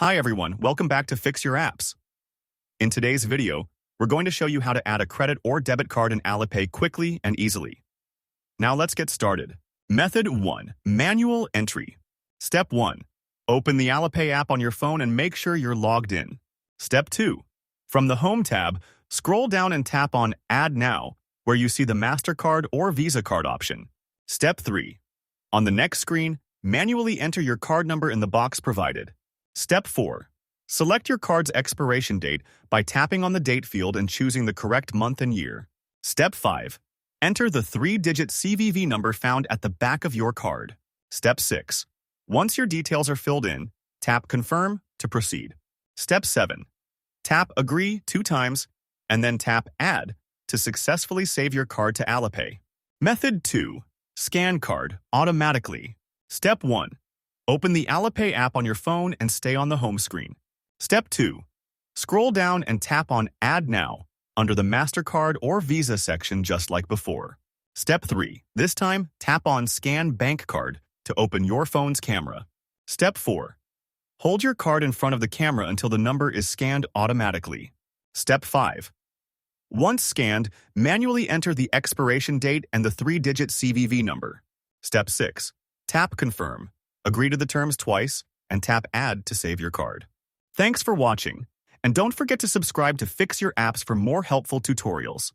Hi everyone, welcome back to Fix Your Apps. In today's video, we're going to show you how to add a credit or debit card in Alipay quickly and easily. Now let's get started. Method 1. Manual entry. Step 1. Open the Alipay app on your phone and make sure you're logged in. Step 2. From the Home tab, scroll down and tap on Add Now, where you see the MasterCard or Visa card option. Step 3. On the next screen, manually enter your card number in the box provided. Step 4. Select your card's expiration date by tapping on the date field and choosing the correct month and year. Step 5. Enter the 3-digit CVV number found at the back of your card. Step 6. Once your details are filled in, tap Confirm to proceed. Step 7. Tap Agree 2 times, and then tap Add to successfully save your card to Alipay. Method 2. Scan card automatically. Step 1. Open the Alipay app on your phone and stay on the home screen. Step 2. Scroll down and tap on Add Now under the MasterCard or Visa section just like before. Step 3. This time, tap on Scan Bank Card to open your phone's camera. Step 4. Hold your card in front of the camera until the number is scanned automatically. Step 5. Once scanned, manually enter the expiration date and the 3-digit CVV number. Step 6. Tap Confirm. Agree to the terms twice, and tap Add to save your card. Thanks for watching, and don't forget to subscribe to Fix Your Apps for more helpful tutorials.